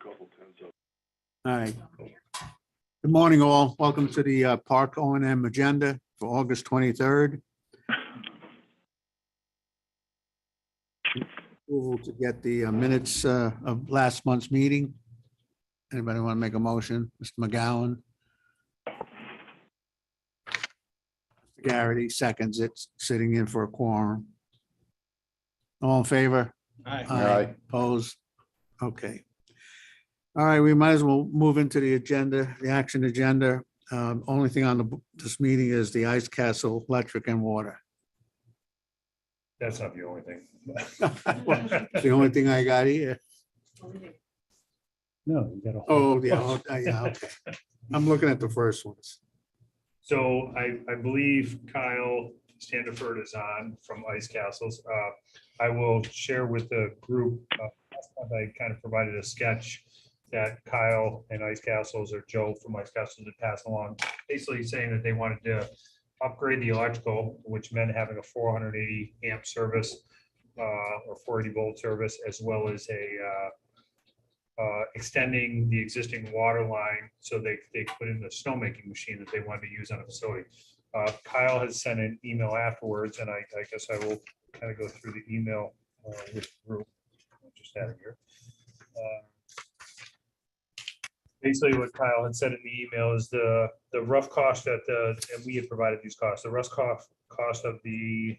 All right. Good morning, all. Welcome to the Park O&M agenda for August 23rd. Approval to get the minutes of last month's meeting. Anybody want to make a motion? Mr. McGowan? Garrity seconds it, sitting in for a quorum. All in favor? Aye. Opposed? Okay. All right, we might as well move into the agenda, the action agenda. Only thing on this meeting is the Ice Castle Electric and Water. That's not the only thing. It's the only thing I got here. No, you got a. Oh, yeah, okay. I'm looking at the first ones. So I believe Kyle Standiford is on from Ice Castles. I will share with the group, I kind of provided a sketch that Kyle and Ice Castles, or Joe from Ice Castles, had passed along, basically saying that they wanted to upgrade the electrical, which meant having a 480 amp service or 480 volt service, as well as extending the existing water line so they put in the snowmaking machine that they wanted to use on a facility. Kyle has sent an email afterwards, and I guess I will kind of go through the email with the group. Just add it here. Basically, what Kyle had said in the email is the rough cost and we had provided these costs. The rough cost of the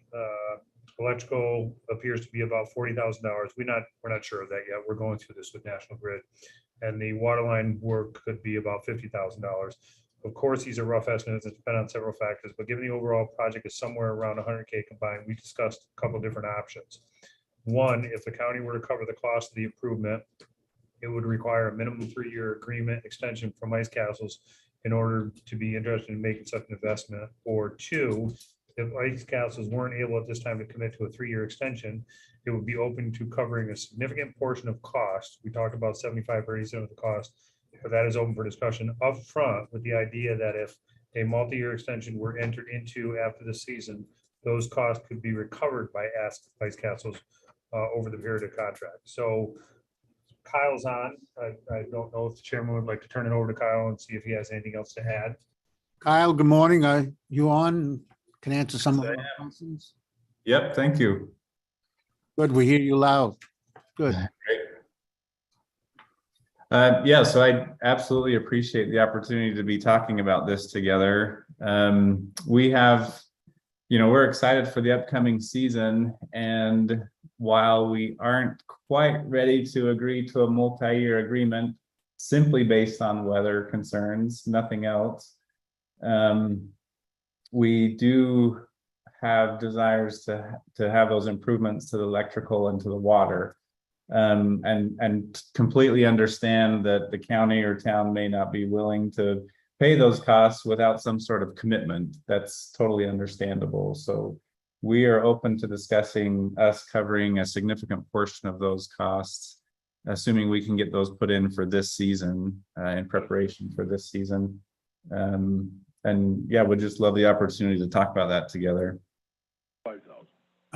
electrical appears to be about $40,000. We're not sure of that yet. We're going through this with National Grid, and the water line work could be about $50,000. Of course, these are rough estimates. It's depend on several factors, but given the overall project is somewhere around 100K combined, we discussed a couple of different options. One, if the county were to cover the cost of the improvement, it would require a minimum 3-year agreement extension from Ice Castles in order to be interested in making such an investment. Or two, if Ice Castles weren't able at this time to commit to a 3-year extension, it would be open to covering a significant portion of cost. We talked about 75 or 80% of the cost, but that is open for discussion up front, with the idea that if a multi-year extension were entered into after the season, those costs could be recovered by Ice Castles over the period of contract. So Kyle's on. I don't know if the chairman would like to turn it over to Kyle and see if he has anything else to add. Kyle, good morning. Are you on? Can answer some of our questions? Yep, thank you. Good, we hear you loud. Good. Yeah, so I absolutely appreciate the opportunity to be talking about this together. We have, we're excited for the upcoming season, and while we aren't quite ready to agree to a multi-year agreement simply based on weather concerns, nothing else, we do have desires to have those improvements to the electrical and to the water, and completely understand that the county or town may not be willing to pay those costs without some sort of commitment. That's totally understandable. So we are open to discussing us covering a significant portion of those costs, assuming we can get those put in for this season, in preparation for this season. And yeah, we'd just love the opportunity to talk about that together. All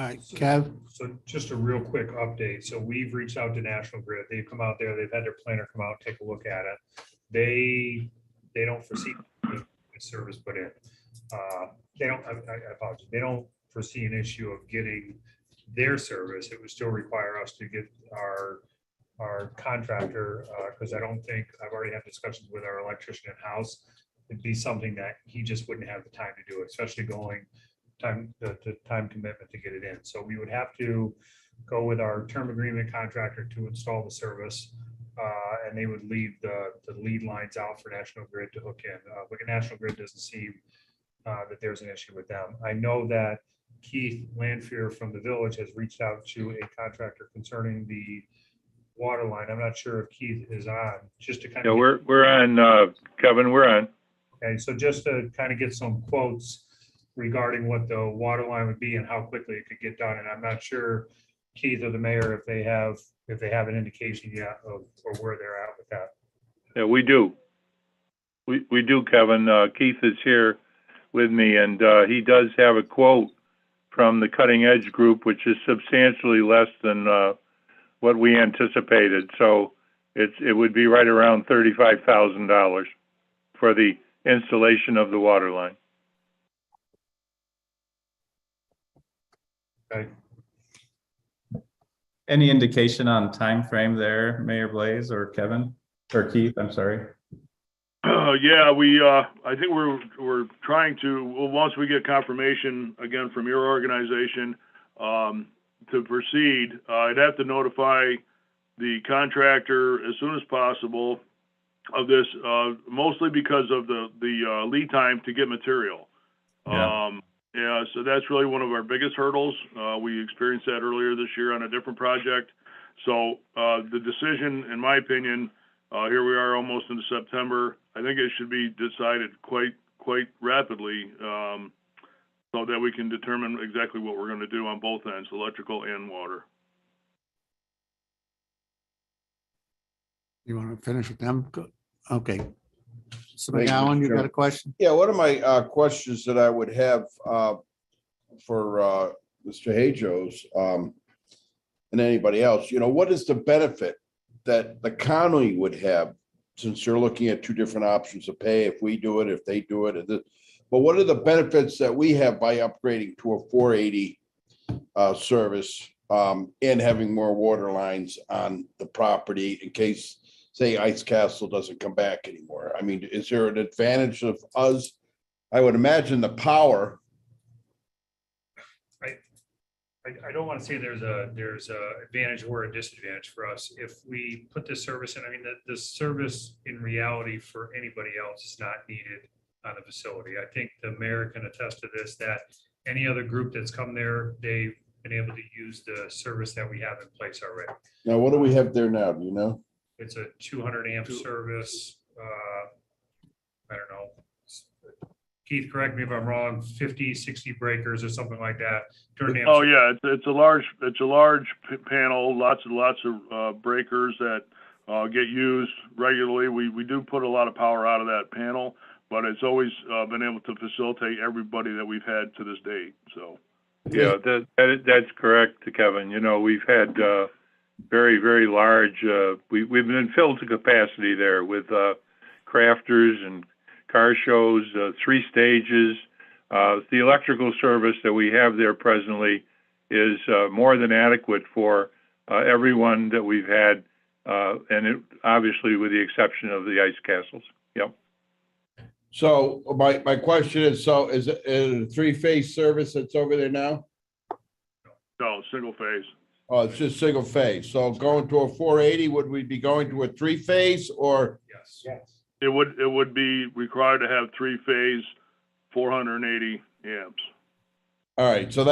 right, Kev. So just a real quick update. So we've reached out to National Grid. They've come out there. They've had their planner come out, take a look at it. They don't foresee the service put in. They don't. I apologize. They don't foresee an issue of getting their service. It would still require us to get our contractor, because I don't think, I've already had discussions with our electrician in-house. It'd be something that he just wouldn't have the time to do, especially going the time commitment to get it in. So we would have to go with our term agreement contractor to install the service, and they would leave the lead lines out for National Grid to hook in. But National Grid doesn't see that there's an issue with them. I know that Keith Lanfear from the village has reached out to a contractor concerning the water line. I'm not sure if Keith is on, just to kind of. Yeah, we're on, Kevin, we're on. Okay, so just to kind of get some quotes regarding what the water line would be and how quickly it could get done. And I'm not sure, Keith or the mayor, if they have an indication yet of or where they're at with that. Yeah, we do. We do, Kevin. Keith is here with me, and he does have a quote from the Cutting Edge Group, which is substantially less than what we anticipated. So it would be right around $35,000 for the installation of the water line. Okay. Any indication on time frame there, Mayor Blaze or Kevin or Keith? I'm sorry. Yeah, I think we're trying to, well, once we get confirmation again from your organization, to proceed, I'd have to notify the contractor as soon as possible of this, mostly because of the lead time to get material. Yeah. Yeah, so that's really one of our biggest hurdles. We experienced that earlier this year on a different project. So the decision, in my opinion, here we are almost into September. I think it should be decided quite rapidly, so that we can determine exactly what we're going to do on both ends, electrical and water. You want to finish with them? Good. Okay. So Thank you, McGowan, Mr. you got a Chairman. question? Yeah, one of my questions that I would have for Mr. Hajos and anybody else, what is the benefit that the county would have, since you're looking at two different options of pay, if we do it, if they do it, but what are the benefits that we have by upgrading to a 480 service and having more water lines on the property in case, say, Ice Castle doesn't come back anymore? I mean, is there an advantage of us? I would imagine the power. I don't want to say there's a advantage or a disadvantage for us. If we put this service in, I mean, the service in reality for anybody else is not needed on the facility. I think the mayor can attest to this, that any other group that's come there, they've been able to use the service that we have in place already. Now, what do we have there now? Do you know? It's a 200 amp service. I don't know. Keith, correct me if I'm wrong, 50, 60 breakers or something like that. 200 amp Oh yeah, it's a large panel, lots of breakers that get used regularly. We do put a lot of power out of that panel, but it's always been able to facilitate everybody that we've had to this date. So Yeah, that's correct, Kevin. We've had very, very large, we've been filled to capacity there with crafters and car shows, 3 stages. The electrical service that we have there presently is more than adequate for everyone that we've had, and obviously with the exception of the ice castles. Yep. So my question is, so is it a 3-phase service that's over there now? no, single phase. Oh, it's just single phase. So going to a 480, would we be going to a 3-phase or? Yes. It would be required to have 3-phase, 480 amps. All right, so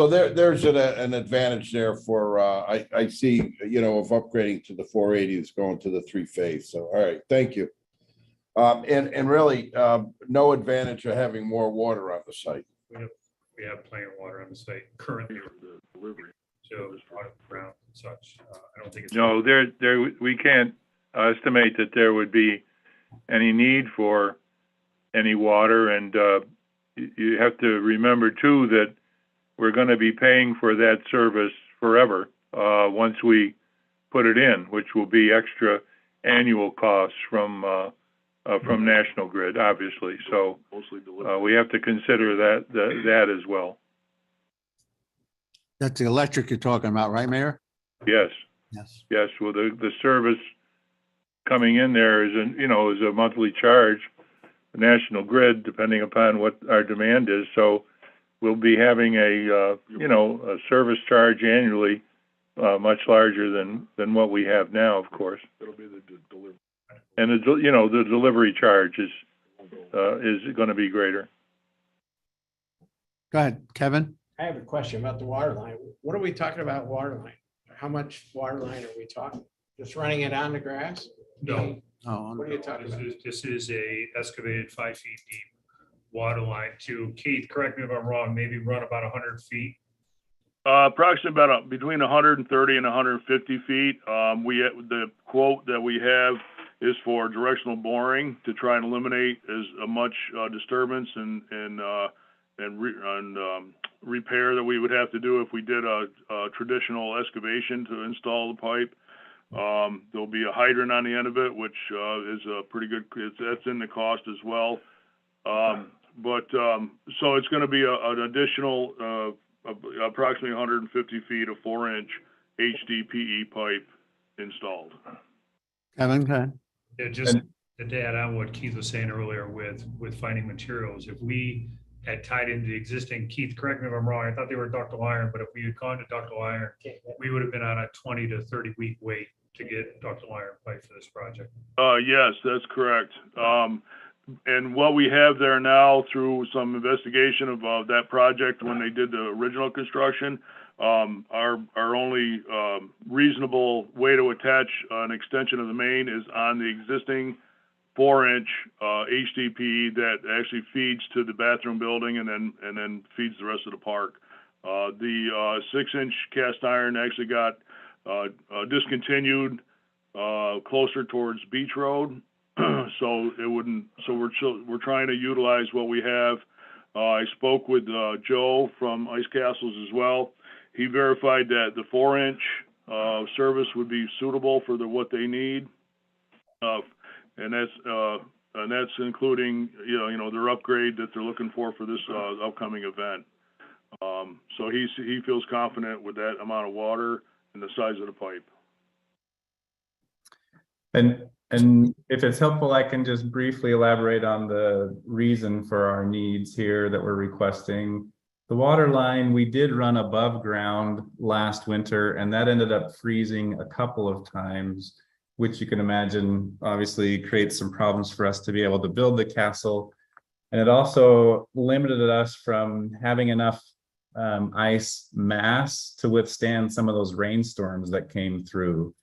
there's an advantage there for, I see, of upgrading to the 480 is going to the 3-phase. So, all right, thank you. And really, no advantage of having more water on the site. We have plenty of water on the site currently, The delivery. so out of the ground and such. I don't think it's. No, we can't estimate that there would be any need for any water, and you have to remember too that we're going to be paying for that service forever once we put it in, which will be extra annual costs from National Grid, obviously. So we have to consider that as well. That's the electric you're talking about, right, Mayor? Yes. Yes. Yes. Well, the service coming in there is a monthly charge, National Grid, depending upon what our demand is. So we'll be having a service charge annually much larger than what we have now, of course. It'll be the delivery. And the delivery charge is going to be greater. Go ahead, Kevin. I have a question about the water line. What are we talking about water line? How much water line are we talking? Just running it on the grass? No. Oh, What are you talking about? This is a excavated 5 feet deep water line to, Keith, correct me if I'm wrong, maybe run about 100 feet. Approximately between 130 and 150 feet. The quote that we have is for directional boring to try and eliminate as much disturbance and repair that we would have to do if we did a traditional excavation to install the pipe. There'll be a hydrant on the end of it, which is a pretty good, that's in the cost as well. So it's going to be an additional approximately 150 feet of 4-inch HDPE pipe installed. Kevin, go ahead. Yeah, just to add on what Keith was saying earlier with finding materials, if we had tied into the existing, Keith, correct me if I'm wrong, I thought they were ductile iron, but if we had gone to ductile iron, we would have been on a 20 to 30 week wait to get ductile iron pipe for this project. Yes, that's correct. And what we have there now through some investigation of that project when they did the original construction, our only reasonable way to attach an extension of the main is on the existing 4-inch HDPE that actually feeds to the bathroom building and then feeds the rest of the park. The 6-inch cast iron actually got discontinued closer towards Beach Road. So it wouldn't. So we're trying to utilize what we have. I spoke with Joe from Ice Castles as well. He verified that the 4-inch service would be suitable for what they need, and that's including their upgrade that they're looking for this upcoming event. So he feels confident with that amount of water and the size of the pipe. And if it's helpful, I can just briefly elaborate on the reason for our needs here that we're requesting. The water line, we did run above ground last winter, and that ended up freezing a couple of times, which you can imagine obviously creates some problems for us to be able to build the castle. And it also limited us from having enough ice mass to withstand some of those rainstorms that came through.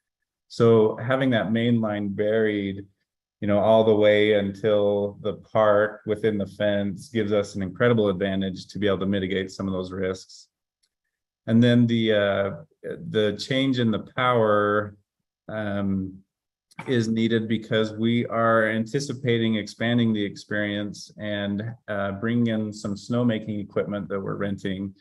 So having that main line buried, all the way until the park within the fence gives us an incredible advantage to be able to mitigate some of those risks. And then the change in the power is needed because we are anticipating expanding the experience and bringing in some snowmaking equipment that we're renting.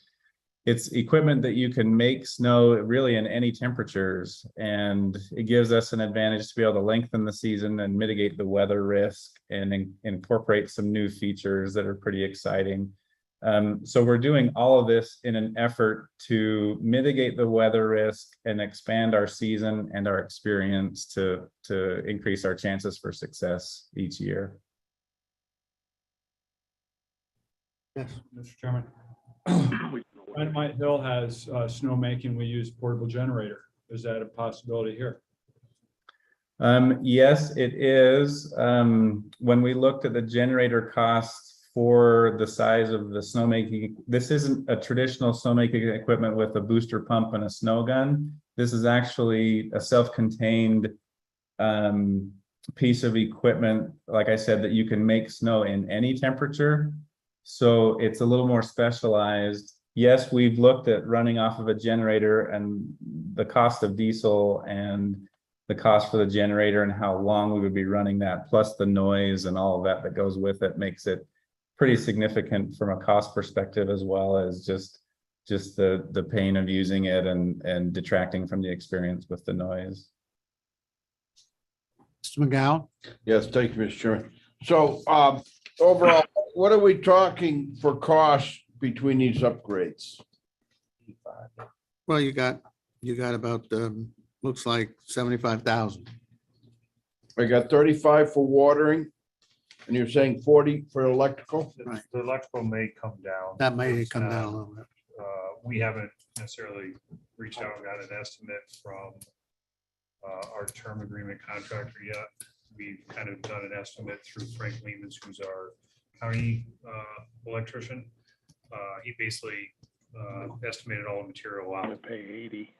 It's equipment that you can make snow really in any temperatures, and it gives us an advantage to be able to lengthen the season and mitigate the weather risk and incorporate some new features that are pretty exciting. So we're doing all of this in an effort to mitigate the weather risk and expand our season and our experience to increase our chances for success each year. Yes. Mr. Chairman. Dynamite Hill has snowmaking. We use portable generator. Is that a possibility here? Yes, it is. When we looked at the generator costs for the size of the snowmaking, this isn't a traditional snowmaking equipment with a booster pump and a snow gun. This is actually a self-contained piece of equipment, like I said, that you can make snow in any temperature. So it's a little more specialized. Yes, we've looked at running off of a generator, and the cost of diesel and the cost for the generator and how long we would be running that, plus the noise and all of that goes with it, makes it pretty significant from a cost perspective, as well as just the pain of using it and detracting from the experience with the noise. Mr. McGowan? Yes, thank you, Mr. Chairman. So overall, what are we talking for costs between these upgrades? Well, you got about, looks like 75,000. I got 35 for watering, and you're saying 40 for electrical? Right. The electrical may come down. That may come down a little bit. We haven't necessarily reached out and got an estimate from our term agreement contractor yet. We've kind of done an estimate through Frank Lehman's, who's our county electrician. He basically estimated all the material out. Pay 80.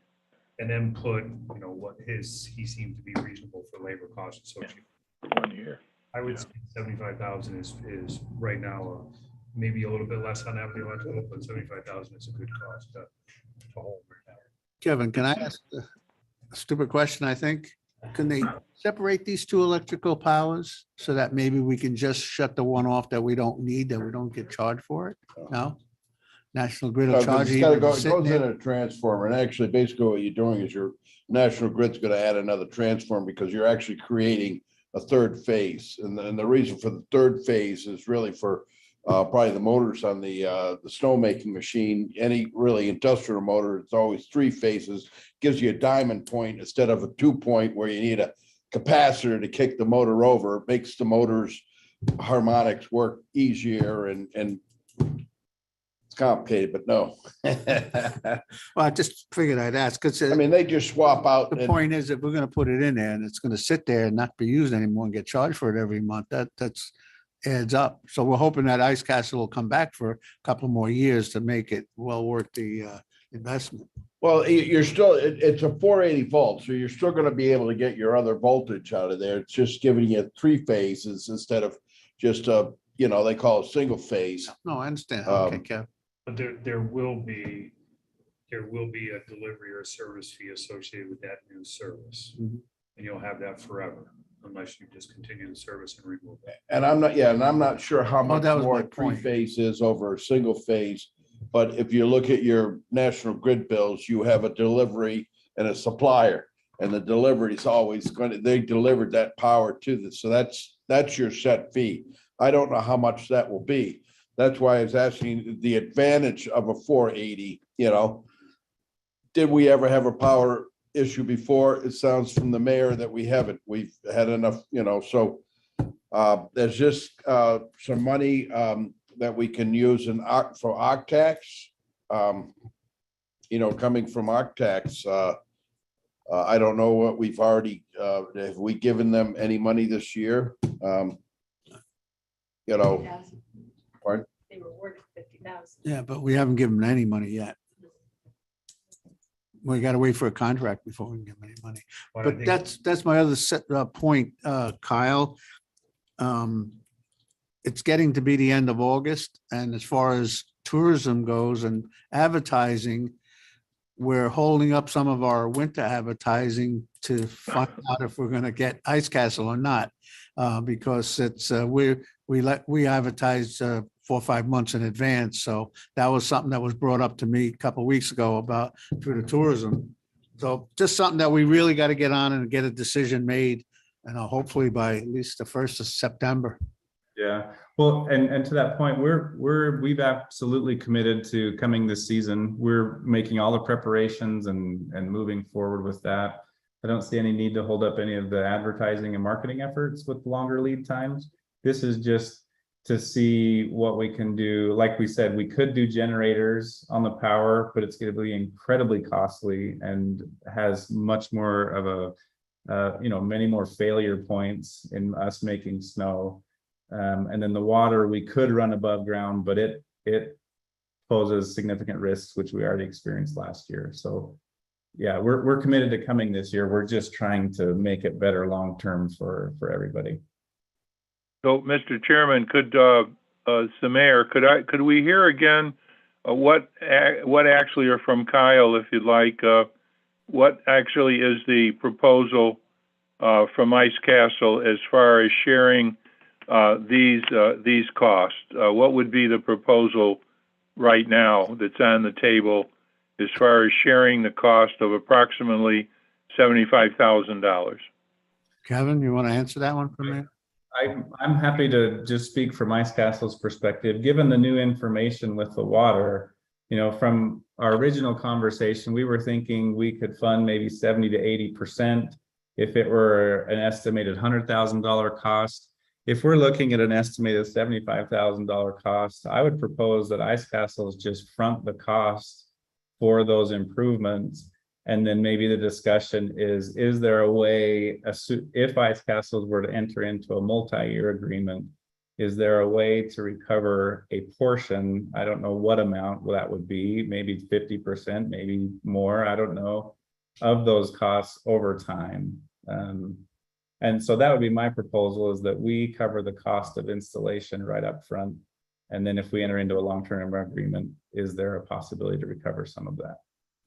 And then put, what he seemed to be reasonable for labor costs associated. 1 year. I would say 75,000 is right now, maybe a little bit less on that, but 75,000 is a good cost to hold right now. Kevin, can I ask a stupid question, I think? Can they separate these two electrical powers so that maybe we can just shut the one off that we don't need, that we don't get charged for it? No? National Grid No, will 'cause charge it's you. gotta even go, for it sitting goes there. in a transformer, and actually, basically what you're doing is your National Grid's gonna add another transformer because you're actually creating a third phase. And the reason for the third phase is really for probably the motors on the snowmaking machine. Any really industrial motor, it's always three phases, gives you a diamond point instead of a 2 point where you need a capacitor to kick the motor over. It makes the motor's harmonics work easier and it's complicated, but no. Well, I just figured I'd ask, because I mean, they just swap out. the and- point is, if we're gonna put it in there and it's gonna sit there and not be used anymore and get charged for it every month, that's adds up. So we're hoping that Ice Castle will come back for a couple more years to make it well worth the investment. Well, you're still, it's a 480 volt, so you're still gonna be able to get your other voltage out of there. It's just giving you three phases instead of just they call it single phase. No, I understand. Okay, Um, Kev. But there will be a delivery or service fee associated with that new service. Mhm. And you'll have that forever unless you discontinue the service and remove it. And I'm not sure how much that was more my three point. phase is over a single phase. But if you look at your National Grid bills, you have a delivery and a supplier. And the delivery is always they delivered that power to this. So that's your set fee. I don't know how much that will be. That's why I was asking the advantage of a 480, Did we ever have a power issue before? It sounds from the mayor that we haven't. We've had enough, so there's just some money that we can use for Octax. Coming from Octax, I don't know what we've already, have we given them any money this year? Pardon? They were awarded 50,000. Yeah, but we haven't given them any money yet. We gotta wait for a contract before we can give them any money. But I But think- that's my other point, Kyle. It's getting to be the end of August, and as far as tourism goes and advertising, we're holding up some of our winter advertising to find out if we're gonna get Ice Castle or not. Because it's, we advertise 4 or 5 months in advance, so that was something that was brought up to me a couple of weeks ago about through the tourism. So just something that we really got to get on and get a decision made, and hopefully by at least the 1st of September. Yeah, well, and to that point, we've absolutely committed to coming this season. We're making all the preparations and moving forward with that. I don't see any need to hold up any of the advertising and marketing efforts with longer lead times. This is just to see what we can do. Like we said, we could do generators on the power, but it's going to be incredibly costly and has much more of many more failure points in us making snow. And then the water we could run above ground, but it poses significant risks, which we already experienced last year. So yeah, we're committed to coming this year. We're just trying to make it better long-term for everybody. So, Mr. Chairman, the mayor, could we hear again what actually, or from Kyle, if you'd like, what actually is the proposal from Ice Castle as far as sharing these costs? What would be the proposal right now that's on the table as far as sharing the cost of approximately $75,000? Kevin, you want to answer that one for me? I'm happy to just speak from Ice Castle's perspective. Given the new information with the water, from our original conversation, we were thinking we could fund maybe 70 to 80% if it were an estimated $100,000 cost. If we're looking at an estimated $75,000 cost, I would propose that Ice Castles just front the cost for those improvements. And then maybe the discussion is there a way, if Ice Castles were to enter into a multi-year agreement, is there a way to recover a portion? I don't know what amount that would be, maybe 50%, maybe more, I don't know, of those costs over time. And so that would be my proposal, is that we cover the cost of installation right up front. And then if we enter into a long-term agreement, is there a possibility to recover some of that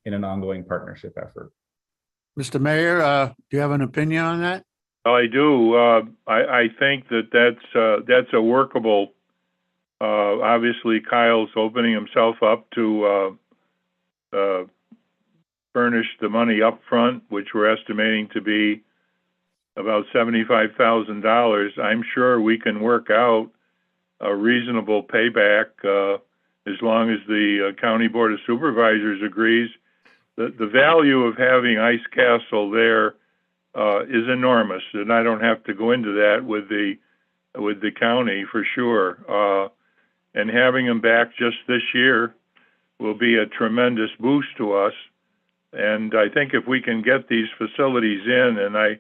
in an ongoing partnership effort? Mr. Mayor, do you have an opinion on that? I do. I think that's a workable Obviously, Kyle's opening himself up to furnish the money up front, which we're estimating to be about $75,000. I'm sure we can work out a reasonable payback as long as the County Board of Supervisors agrees. The value of having Ice Castle there is enormous, and I don't have to go into that with the county for sure. And having them back just this year will be a tremendous boost to us. And I think if we can get these facilities in, and I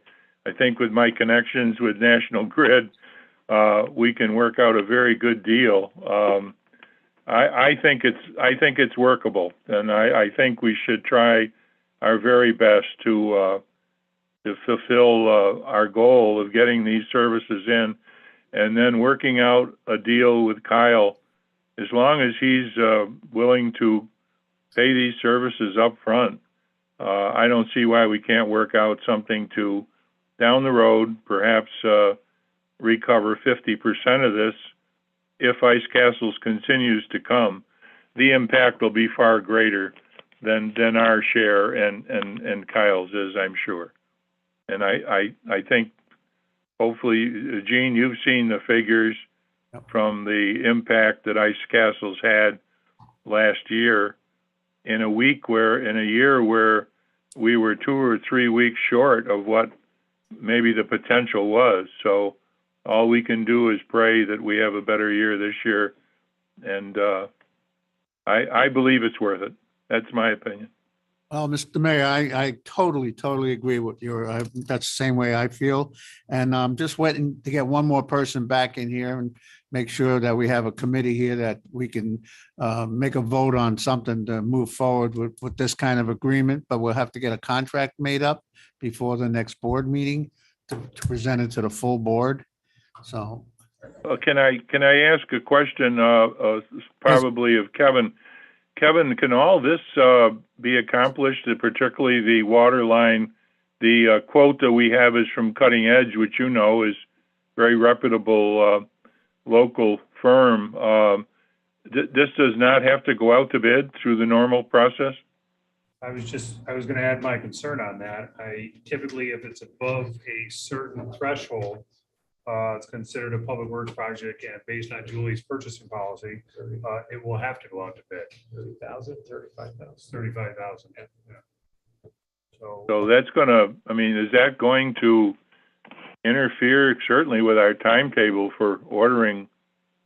think with my connections with National Grid, we can work out a very good deal. I think it's workable, and I think we should try our very best to fulfill our goal of getting these services in, and then working out a deal with Kyle. As long as he's willing to pay these services up front, I don't see why we can't work out something to, down the road, perhaps recover 50% of this. If Ice Castles continues to come, the impact will be far greater than our share and Kyle's is, I'm sure. And I think, hopefully, Gene, you've seen the figures from the impact that Ice Castles had last year in a year where we were 2 or 3 weeks short of what maybe the potential was. So all we can do is pray that we have a better year this year. And I believe it's worth it. That's my opinion. Well, Mr. Mayor, I totally agree with you. That's the same way I feel. And I'm just waiting to get one more person back in here and make sure that we have a committee here that we can make a vote on something to move forward with this kind of agreement. But we'll have to get a contract made up before the next board meeting to present it to the full board. So. Can I ask a question, probably of Kevin? Kevin, can all this be accomplished, particularly the water line? The quote that we have is from Cutting Edge, which you know is very reputable local firm. This does not have to go out to bid through the normal process? I was going to add my concern on that. Typically, if it's above a certain threshold, it's considered a public works project, and based on Julie's purchasing policy, it will have to go out to bid. 30,000, 35,000. 35,000. Yeah. So that's is that going to interfere certainly with our timetable for ordering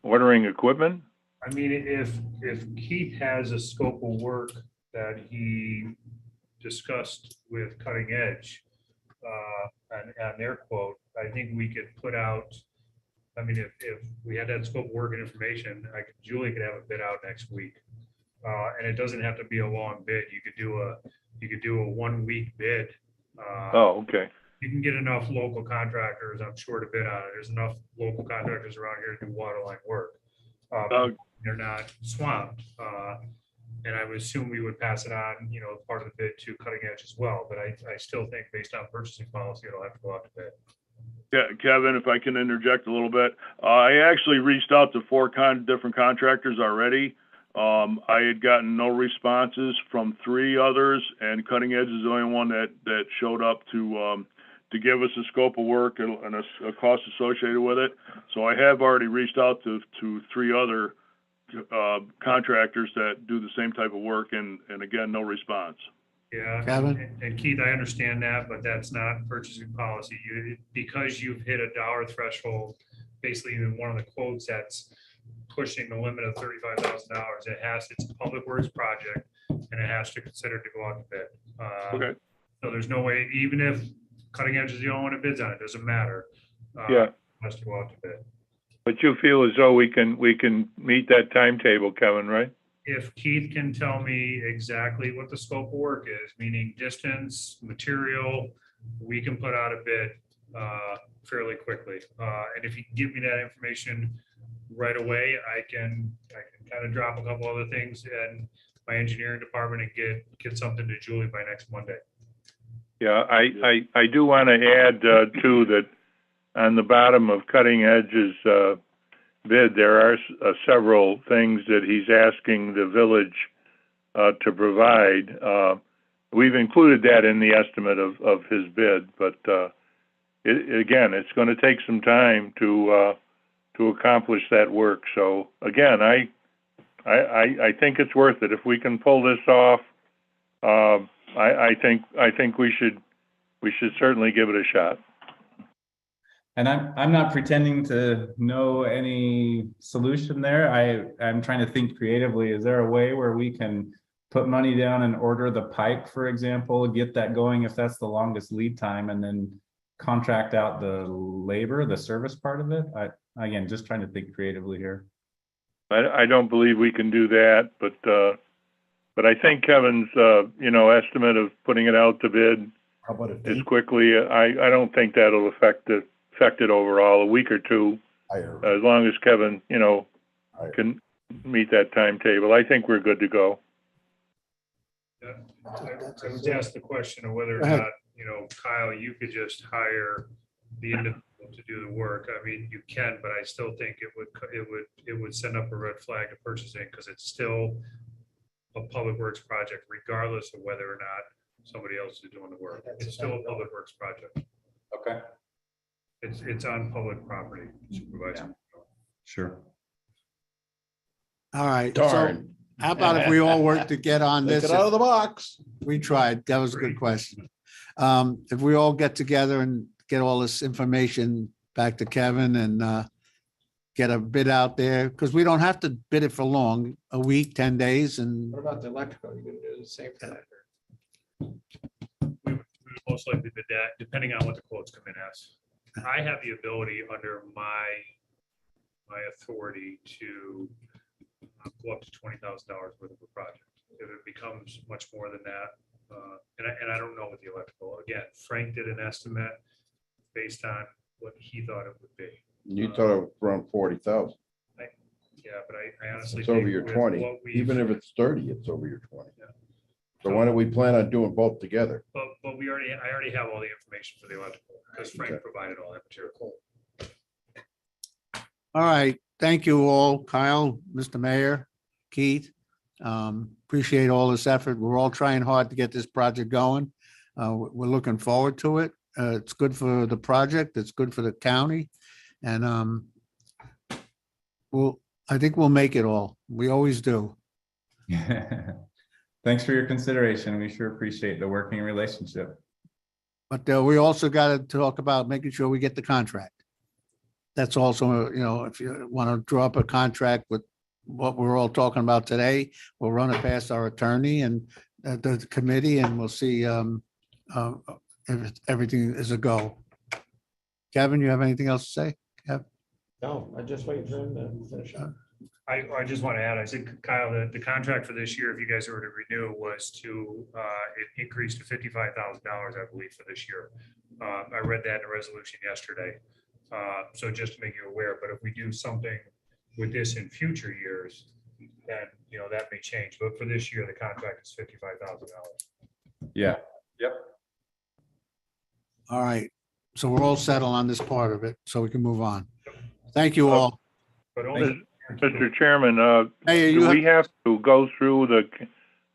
equipment? I mean, if Keith has a scope of work that he discussed with Cutting Edge on their quote, I think we could put out, I mean, if we had that scope of work and information, Julie could have a bid out next week. And it doesn't have to be a long bid. You could do a 1 week bid. Oh, okay. You can get enough local contractors, I'm sure, to bid on it. There's enough local contractors around here to do water line work. They're not swamped. And I would assume we would pass it on, part of the bid to Cutting Edge as well. But I still think based on purchasing policy, it'll have to go out to bid. Yeah, Kevin, if I can interject a little bit, I actually reached out to 4 different contractors already. I had gotten no responses from 3 others, and Cutting Edge is the only one that showed up to give us a scope of work and a cost associated with it. So I have already reached out to 3 other contractors that do the same type of work, and again, no response. Yeah, Kevin? and Keith, I understand that, but that's not purchasing policy. Because you've hit a dollar threshold, basically in one of the quotes that's pushing the limit of $35,000, it's a public works project, and it has to consider to go out to bid. Okay. So there's no way, even if Cutting Edge is the only one that bids on it, doesn't matter. Yeah. It has to go out to bid. But you feel as though we can meet that timetable, Kevin, right? If Keith can tell me exactly what the scope of work is, meaning distance, material, we can put out a bid fairly quickly. And if you can give me that information right away, I can kind of drop a couple other things in my engineering department and get something to Julie by next Monday. Yeah, I do want to add too that on the bottom of Cutting Edge's bid, there are several things that he's asking the village to provide. We've included that in the estimate of his bid, but again, it's going to take some time to accomplish that work. So again, I think it's worth it if we can pull this off. I think we should certainly give it a shot. And I'm not pretending to know any solution there. I'm trying to think creatively. Is there a way where we can put money down and order the pipe, for example, get that going if that's the longest lead time, and then contract out the labor, the service part of it? Again, just trying to think creatively here. I don't believe we can do that, but I think Kevin's estimate of putting it out to bid How about a as date quickly, I don't think that'll affect it overall, a week or two, higher? as long as Kevin, Higher. can meet that timetable. I think we're good to go. I was asked the question of whether or Go ahead. not, Kyle, you could just hire the individual to do the work. I mean, you can, but I still think it would send up a red flag to purchasing, because it's still a public works project, regardless of whether or not somebody else is doing the work. It's still a public works project. Okay. It's on public property, Supervisor. Sure. All right. So Darn. how about if we all work to get on Take this? it out of the box. We tried. That was a good question. If we all get together and get all this information back to Kevin and get a bid out there, because we don't have to bid it for long, a week, 10 days, and What about the electrical? You gonna do the same for that? We would most likely bid that, depending on what the quotes come in as. I have the ability under my authority to go up to $20,000 worth of a project. If it becomes much more than that, and I don't know what the electrical, again, Frank did an estimate based on what he thought it would be. You thought it was around 40,000. Yeah, but I honestly. It's over think your with 20. what we've- Even if it's 30, it's over your 20. Yeah. So why don't we plan on doing both together? But I already have all the information for the electrical, because Frank Okay. provided all that material. all right. Thank you all, Kyle, Mr. Mayor, Keith. Appreciate all this effort. We're all trying hard to get this project going. We're looking forward to it. It's good for the project. It's good for the county. And I think we'll make it all. We always do. Thanks for your consideration. We sure appreciate the working relationship. But we also got to talk about making sure we get the contract. That's also, if you want to draw up a contract with what we're all talking about today, we'll run it past our attorney and the committee, and we'll see if everything is a go. Kevin, you have anything else to say? No, I just wait for him to finish up. I just want to add, I said, Kyle, the contract for this year, if you guys were to renew, was to, it increased to $55,000, I believe, for this year. I read that in a resolution yesterday. So just to make you aware, but if we do something with this in future years, then, that may change. But for this year, the contract is $55,000. Yeah. Yep. All right. So we're all settled on this part of it, so we can move on. Thank you all. But only. Mr. Chairman, Mayor, do you we have to go through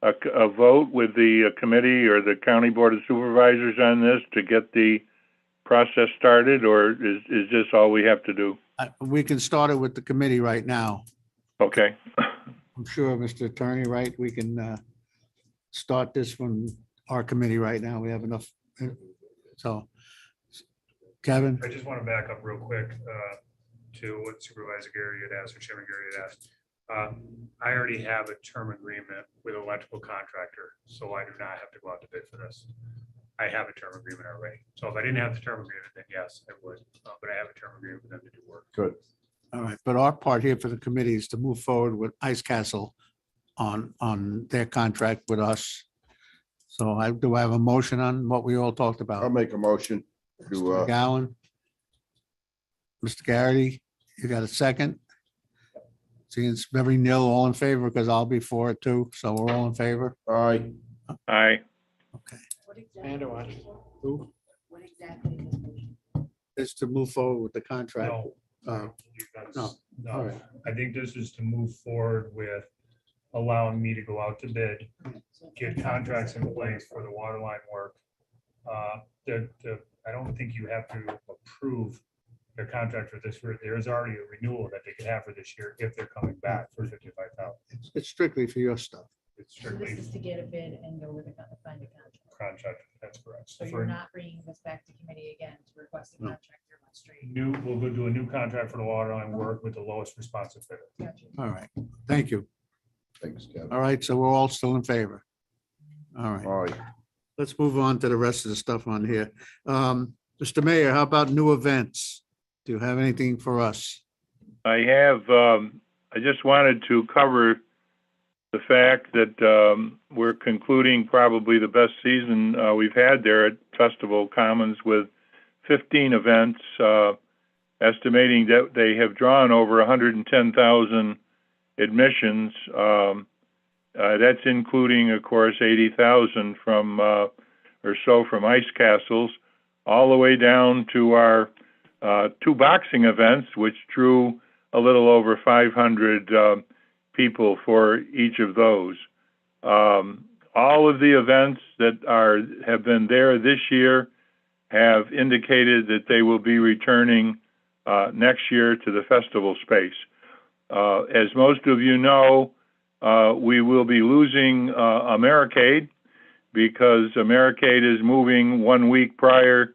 a vote with the committee or the county board of supervisors on this to get the process started, or is this all we have to do? we can start it with the committee right now. Okay. I'm sure, Mr. Attorney, right? We can start this from our committee right now. We have enough. So, Kevin? I just want to back up real quick to what Supervisor Gary had asked, or Chairman Gary had asked. I already have a term agreement with an electrical contractor, so I do not have to go out to bid for this. I have a term agreement already. So if I didn't have the term agreement, then yes, I would. But I have a term agreement with them to do work. Good. All right, but our part here for the committee is to move forward with Ice Castle on their contract with us. So do I have a motion on what we all talked I'll about? make a motion Mr. to, McGowan? Mr. Garrity, you got a second? See, it's very nil, all in favor, because I'll be for it too. So we're all in favor. all right, Aye. Okay. What And exactly? to watch. Who What exactly is this motion? is to move forward with the contract? No. No, No, I think this is to move forward with allowing me to go out to bid, get contracts in place for the water line work. I don't think you have to approve their contract for this year. There is already a renewal that they could have for this year if they're coming back for 55,000. It's strictly for your stuff. It's So this strictly is to get a bid and go with a find a contract. contract, that's correct. So For you're not bringing this back to committee again to request a No. contract, you're on straight. we'll go do a new contract for the water line work with the lowest responsive bidder. Gotcha. All right, thank you. Thanks, Kevin. All right, so we're all still in favor. All right, All right. let's move on to the rest of the stuff on here. Mr. Mayor, how about new events? Do you have anything for us? I have, I just wanted to cover the fact that we're concluding probably the best season we've had there at Festival Commons with 15 events, estimating that they have drawn over 110,000 admissions. That's including, of course, 80,000 from or so from ice castles, all the way down to our 2 boxing events, which drew a little over 500 people for each of those. All of the events that have been there this year have indicated that they will be returning next year to the festival space. As most of you know, we will be losing Americade because Americade is moving 1 week prior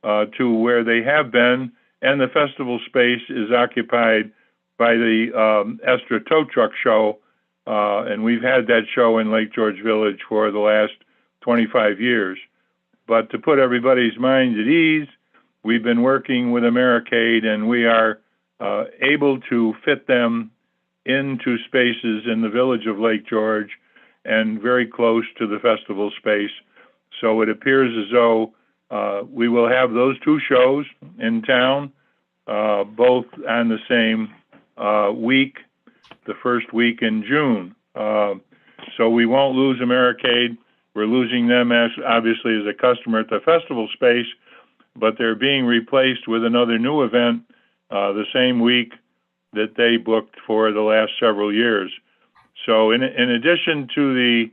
to where they have been, and the festival space is occupied by the Estra Tow Truck Show, and we've had that show in Lake George Village for the last 25 years. But to put everybody's minds at ease, we've been working with Americade, and we are able to fit them into spaces in the village of Lake George and very close to the festival space. So it appears as though we will have those 2 shows in town, both on the same week, the first week in June. So we won't lose Americade. We're losing them as obviously as a customer at the festival space, but they're being replaced with another new event the same week that they booked for the last several years. So in addition to the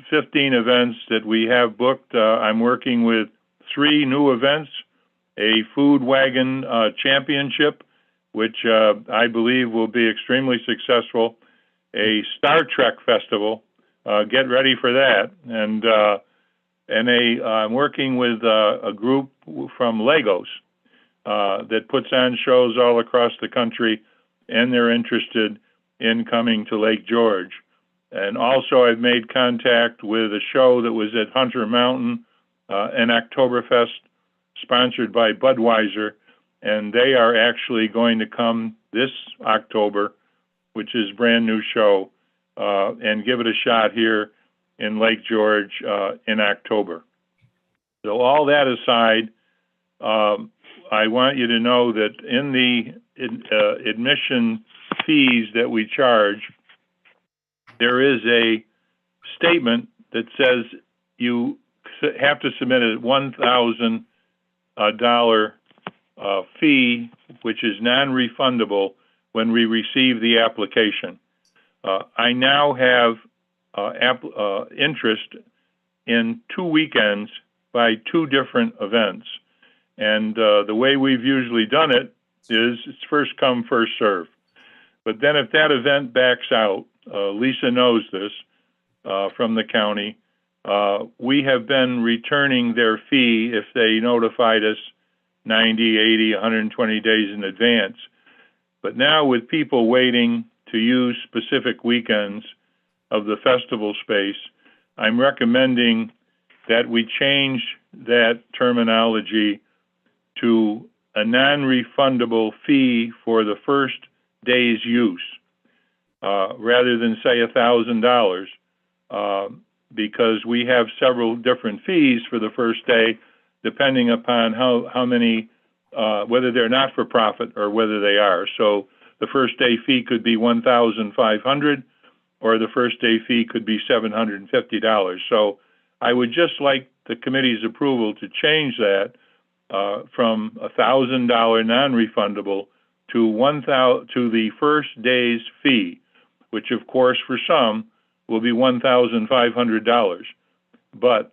15 events that we have booked, I'm working with 3 new events, a food wagon championship, which I believe will be extremely successful, a Star Trek festival, get ready for that, and I'm working with a group from Lagos that puts on shows all across the country, and they're interested in coming to Lake George. And also I've made contact with a show that was at Hunter Mountain, an Oktoberfest sponsored by Budweiser, and they are actually going to come this October, which is a brand new show, and give it a shot here in Lake George in October. So all that aside, I want you to know that in the admission fees that we charge, there is a statement that says you have to submit a $1,000 fee, which is non-refundable when we receive the application. I now have interest in 2 weekends by 2 different events. And the way we've usually done it is it's first come, first serve. But then if that event backs out, Lisa knows this from the county, we have been returning their fee if they notified us 90, 80, 120 days in advance. But now with people waiting to use specific weekends of the festival space, I'm recommending that we change that terminology to a non-refundable fee for the first day's use, rather than say $1,000, because we have several different fees for the first day, depending upon how many, whether they're not for profit or whether they are. So the first day fee could be $1,500, or the first day fee could be $750. So I would just like the committee's approval to change that from $1,000 non-refundable to to the first day's fee, which of course for some will be $1,500, but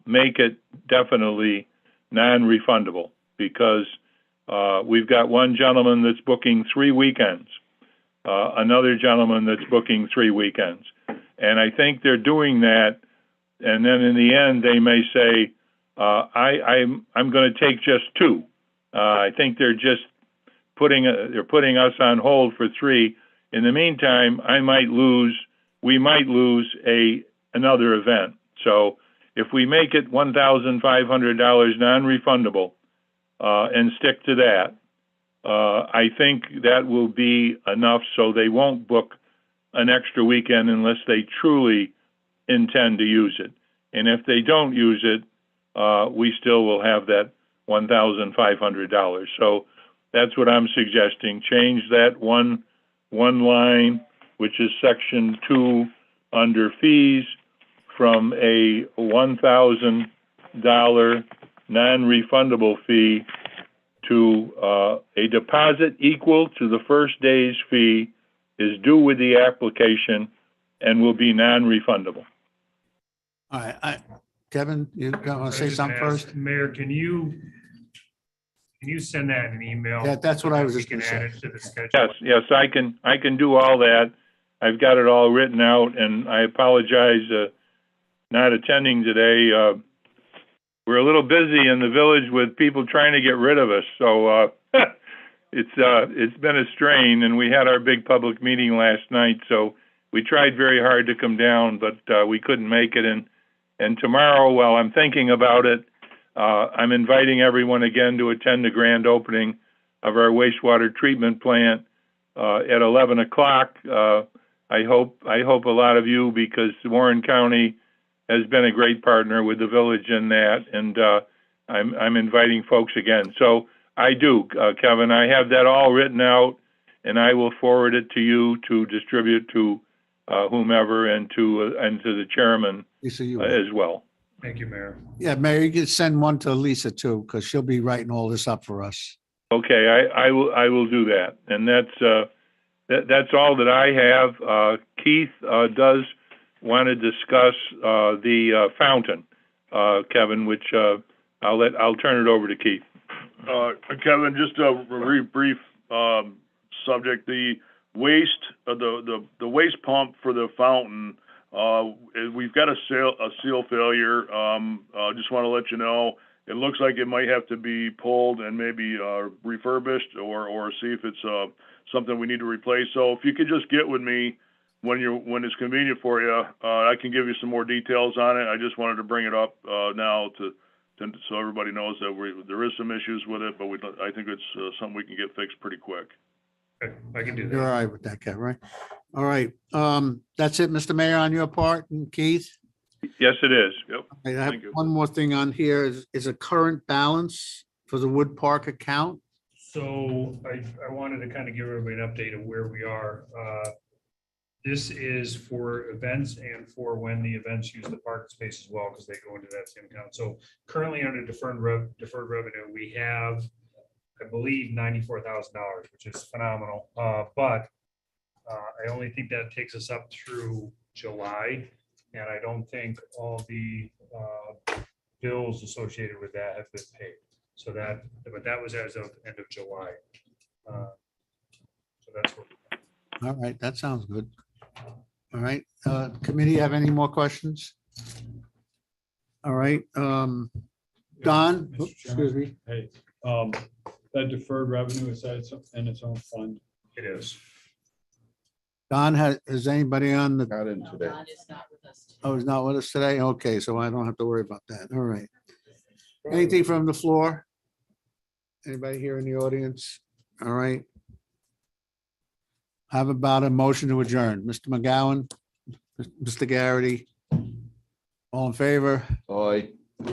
make it definitely non-refundable, because we've got one gentleman that's booking 3 weekends, another gentleman that's booking 3 weekends. And I think they're doing that, and then in the end, they may say, I'm going to take just 2. I think they're just putting us on hold for 3. In the meantime, we might lose another event. So if we make it $1,500 non-refundable and stick to that, I think that will be enough so they won't book an extra weekend unless they truly intend to use it. And if they don't use it, we still will have that $1,500. So that's what I'm suggesting. Change that one line, which is section 2 under fees, from a $1,000 non-refundable fee to a deposit equal to the first day's fee is due with the application and will be non-refundable. All right, Kevin, you want to I was say just something gonna ask, first? Mayor, can you send that in an email? Yeah, that's what I was We just can gonna add say. it to the schedule. Yes, I can do all that. I've got it all written out, and I apologize not attending today. We're a little busy in the village with people trying to get rid of us, so it's been a strain, and we had our big public meeting last night, so we tried very hard to come down, but we couldn't make it. And tomorrow, while I'm thinking about it, I'm inviting everyone again to attend the grand opening of our wastewater treatment plant at 11 o'clock. I hope a lot of you, because Warren County has been a great partner with the village in that, and I'm inviting folks again. So I do, Kevin, I have that all written out, and I will forward it to you to distribute to whomever and to the chairman Lisa, you. as well. Thank you, Mayor. Yeah, Mayor, you can send one to Lisa too, because she'll be writing all this up for us. Okay, I will do that, and that's all that I have. Keith does want to discuss the fountain, Kevin, which I'll turn it over to Keith. Kevin, just a very brief subject. The waste, the waste pump for the fountain, we've got a seal failure. Just want to let you know. It looks like it might have to be pulled and maybe refurbished, or see if it's something we need to replace. So if you could just get with me when it's convenient for you, I can give you some more details on it. I just wanted to bring it up now so everybody knows that there is some issues with it, but I think it's something we can get fixed pretty quick. Okay, I can do You're all that. right with that, Kevin, right? All right, that's it, Mr. Mayor, on your part, and Keith? Yes, it is. Yep. I have Thank you. one more thing on here, is a current balance for the Wood Park account. So I wanted to kind of give everybody an update of where we are. This is for events and for when the events use the park space as well, because they go into that same account. So currently under deferred revenue, we have, I believe, $94,000, which is phenomenal. But I only think that takes us up through July, and I don't think all the bills associated with that have been paid. So but that was as of end of July. So that's what. All right, that sounds good. All right, committee, have any more questions? All right, Don, Mr. oops, excuse Chairman? me. Hey, that deferred revenue, is that in its own fund? It is. Don, has anybody on the, Not in No, today. Don is not with us. oh, is not with us today? Okay, so I don't have to worry about that. All right. Anything from the floor? Anybody here in the audience? All right. Have about a motion to adjourn. Mr. McGowan, Mr. Garrity. All in favor? Aye.